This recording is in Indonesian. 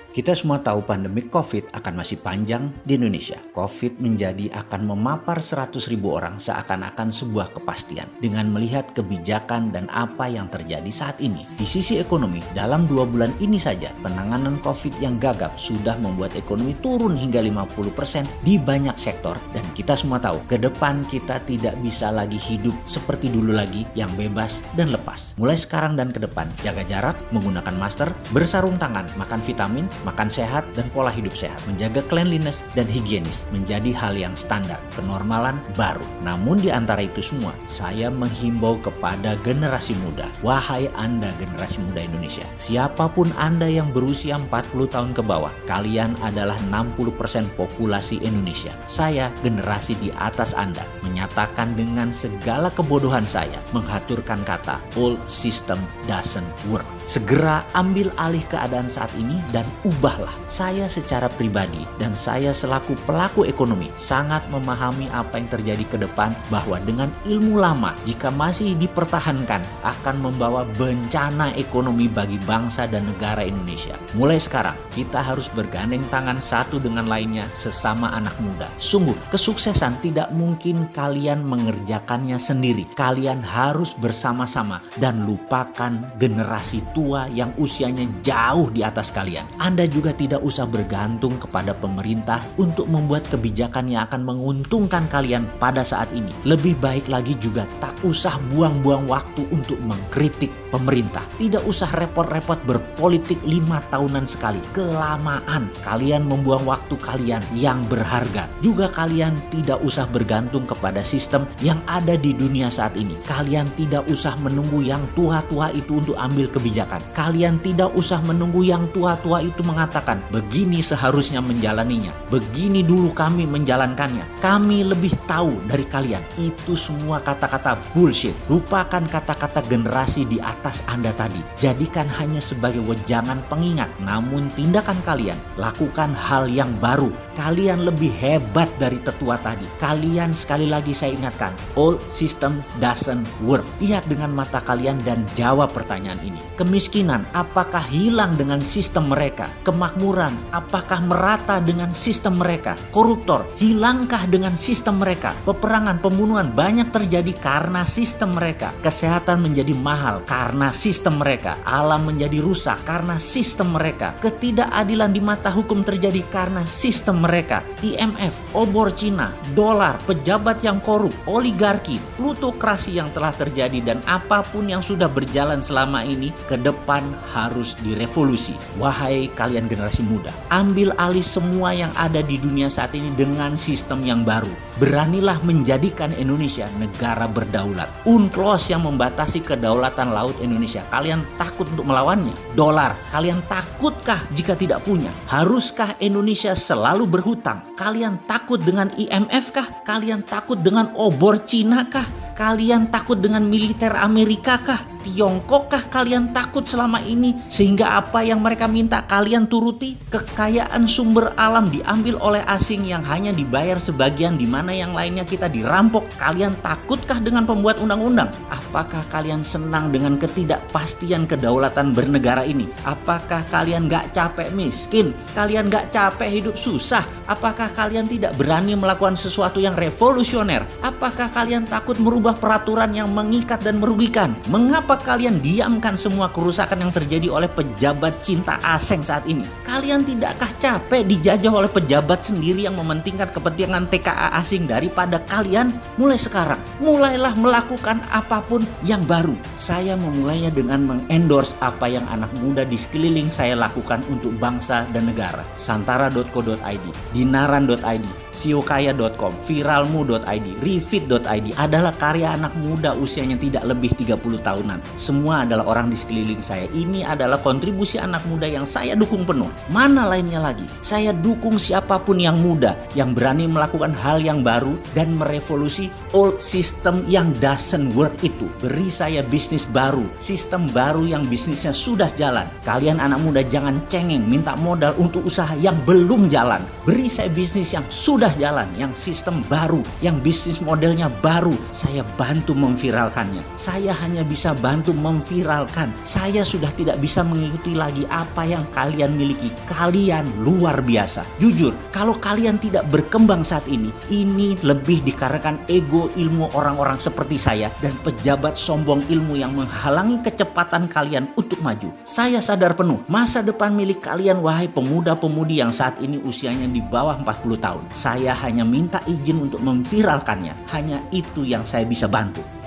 Kita semua tahu pandemi COVID akan masih panjang di Indonesia. COVID menjadi akan memapar 100.000 orang seakan-akan sebuah kepastian dengan melihat kebijakan dan apa yang terjadi saat ini. Di sisi ekonomi, dalam 2 bulan ini saja penanganan COVID yang gagap sudah membuat ekonomi turun hingga 50% di banyak sektor. Dan kita semua tahu, ke depan kita tidak bisa lagi hidup seperti dulu lagi yang bebas dan lepas. Mulai sekarang dan ke depan, jaga jarak, menggunakan masker, bersarung tangan, makan vitamin, makan sehat dan pola hidup sehat, menjaga cleanliness dan higienis menjadi hal yang standar, kenormalan baru. Namun di antara itu semua, saya menghimbau kepada generasi muda. Wahai Anda generasi muda Indonesia, siapapun Anda yang berusia 40 tahun ke bawah, kalian adalah 60% populasi Indonesia. Saya generasi di atas Anda, menyatakan dengan segala kebodohan saya, menghaturkan kata old system doesn't work. Segera ambil alih keadaan saat ini dan ubahlah. Saya secara pribadi dan saya selaku pelaku ekonomi sangat memahami apa yang terjadi ke depan, bahwa dengan ilmu lama jika masih dipertahankan akan membawa bencana ekonomi bagi bangsa dan negara Indonesia. Mulai sekarang kita harus bergandeng tangan satu dengan lainnya sesama anak muda. Sungguh kesuksesan tidak mungkin kalian mengerjakannya sendiri. Kalian harus bersama-sama dan lupakan generasi tua yang usianya jauh di atas kalian. Anda juga tidak usah bergantung kepada pemerintah untuk membuat kebijakan yang akan menguntungkan kalian pada saat ini. Lebih baik lagi juga tak usah buang-buang waktu untuk mengkritik pemerintah. Tidak usah repot-repot berpolitik 5 tahunan sekali. Kelamaan. Kalian membuang waktu kalian yang berharga. Juga kalian tidak usah bergantung kepada sistem yang ada di dunia saat ini. Kalian tidak usah menunggu yang tua-tua itu untuk ambil kebijakan. Kalian tidak usah menunggu yang tua-tua itu mengatakan begini seharusnya menjalaninya, begini dulu kami menjalankannya, kami lebih tahu dari kalian. Itu semua kata-kata bullshit. Lupakan kata-kata generasi di atas Anda tadi. Jadikan hanya sebagai wejangan pengingat. Namun tindakan kalian, lakukan hal yang baru. Kalian lebih hebat dari tetua tadi. Kalian, sekali lagi saya ingatkan, old system doesn't work. Lihat dengan mata kalian dan jawab pertanyaan ini. Kemiskinan apakah hilang dengan sistem mereka? Kemakmuran apakah merata dengan sistem mereka? Koruptor hilangkah dengan sistem mereka? Peperangan, pembunuhan banyak terjadi karena sistem mereka. Kesehatan menjadi mahal karena sistem mereka. Alam menjadi rusak karena sistem mereka. Ketidakadilan di mata hukum terjadi karena sistem mereka. IMF, obor Cina, dolar, pejabat yang korup, oligarki, plutokrasi yang telah terjadi, dan apapun yang sudah berjalan selama ini ke depan harus direvolusi. Wahai kalian generasi muda, ambil alih semua yang ada di dunia saat ini dengan sistem yang baru. Beranilah menjadikan Indonesia negara berdaulat. UNCLOS yang membatasi kedaulatan laut Indonesia, kalian takut untuk melawannya? Dolar, kalian takutkah jika tidak punya? Haruskah Indonesia selalu berhutang? Kalian takut dengan IMF kah? Kalian takut dengan obor Cina kah? Kalian takut dengan militer Amerika kah? Tiongkok kah kalian takut selama ini? Sehingga apa yang mereka minta kalian turuti? Kekayaan sumber alam diambil oleh asing yang hanya dibayar sebagian, di mana yang lainnya kita dirampok. Kalian takutkah dengan pembuat undang-undang? Apakah kalian senang dengan ketidakpastian kedaulatan bernegara ini? Apakah kalian gak capek miskin? Kalian gak capek hidup susah? Apakah kalian tidak berani melakukan sesuatu yang revolusioner? Apakah kalian takut merubah peraturan yang mengikat dan merugikan? Mengapa kalian diamkan semua kerusakan yang terjadi oleh pejabat cinta asing saat ini? Kalian tidakkah capek dijajah oleh pejabat sendiri yang mementingkan kepentingan TKA asing daripada kalian? Mulai sekarang, mulailah melakukan apapun yang baru. Saya memulainya dengan mengendorse apa yang anak muda di sekeliling saya lakukan untuk bangsa dan negara. Santara.co.id, Dinaran.id, siokaya.com, viralmu.id, refit.id adalah karya anak muda usianya tidak lebih 30 tahunan. Semua adalah orang di sekeliling saya. Ini adalah kontribusi anak muda yang saya dukung penuh. Mana lainnya lagi? Saya dukung siapapun yang muda, yang berani melakukan hal yang baru dan merevolusi old system yang doesn't work itu. Beri saya bisnis baru, sistem baru yang bisnisnya sudah jalan. Kalian anak muda jangan cengeng minta modal untuk usaha yang belum jalan. Beri saya bisnis yang sudah jalan, yang sistem baru, yang bisnis modelnya baru. Saya bantu memviralkannya. Saya hanya bisa bantu memviralkan. Saya sudah tidak bisa mengikuti lagi apa yang kalian miliki. Kalian luar biasa. Jujur, kalau kalian tidak berkembang saat ini lebih dikarenakan ego ilmu orang-orang seperti saya dan pejabat sombong ilmu yang menghalangi kecepatan kalian untuk maju. Saya sadar penuh masa depan milik kalian, wahai pemuda-pemudi yang saat ini usianya di bawah 40 tahun. Saya hanya minta izin untuk memviralkannya. Hanya itu yang saya bisa bantu.